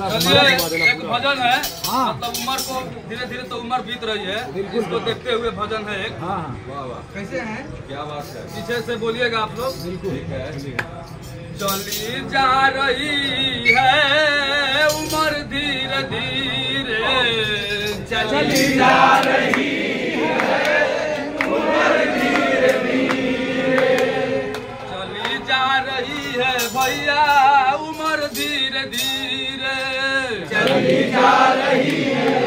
चलिए एक भजन है, मतलब उम्र को धीरे धीरे तो उम्र बीत रही है, इसको देखते हुए भजन है एक। कैसे है, क्या बात है, पीछे से बोलिएगा आप लोग। ठीक है। चली जा रही है उम्र धीरे धीरे, चली जा रही है उम्र धीरे धीरे, चली जा रही है भैया उम्र धीरे धीरे, चली जा रही है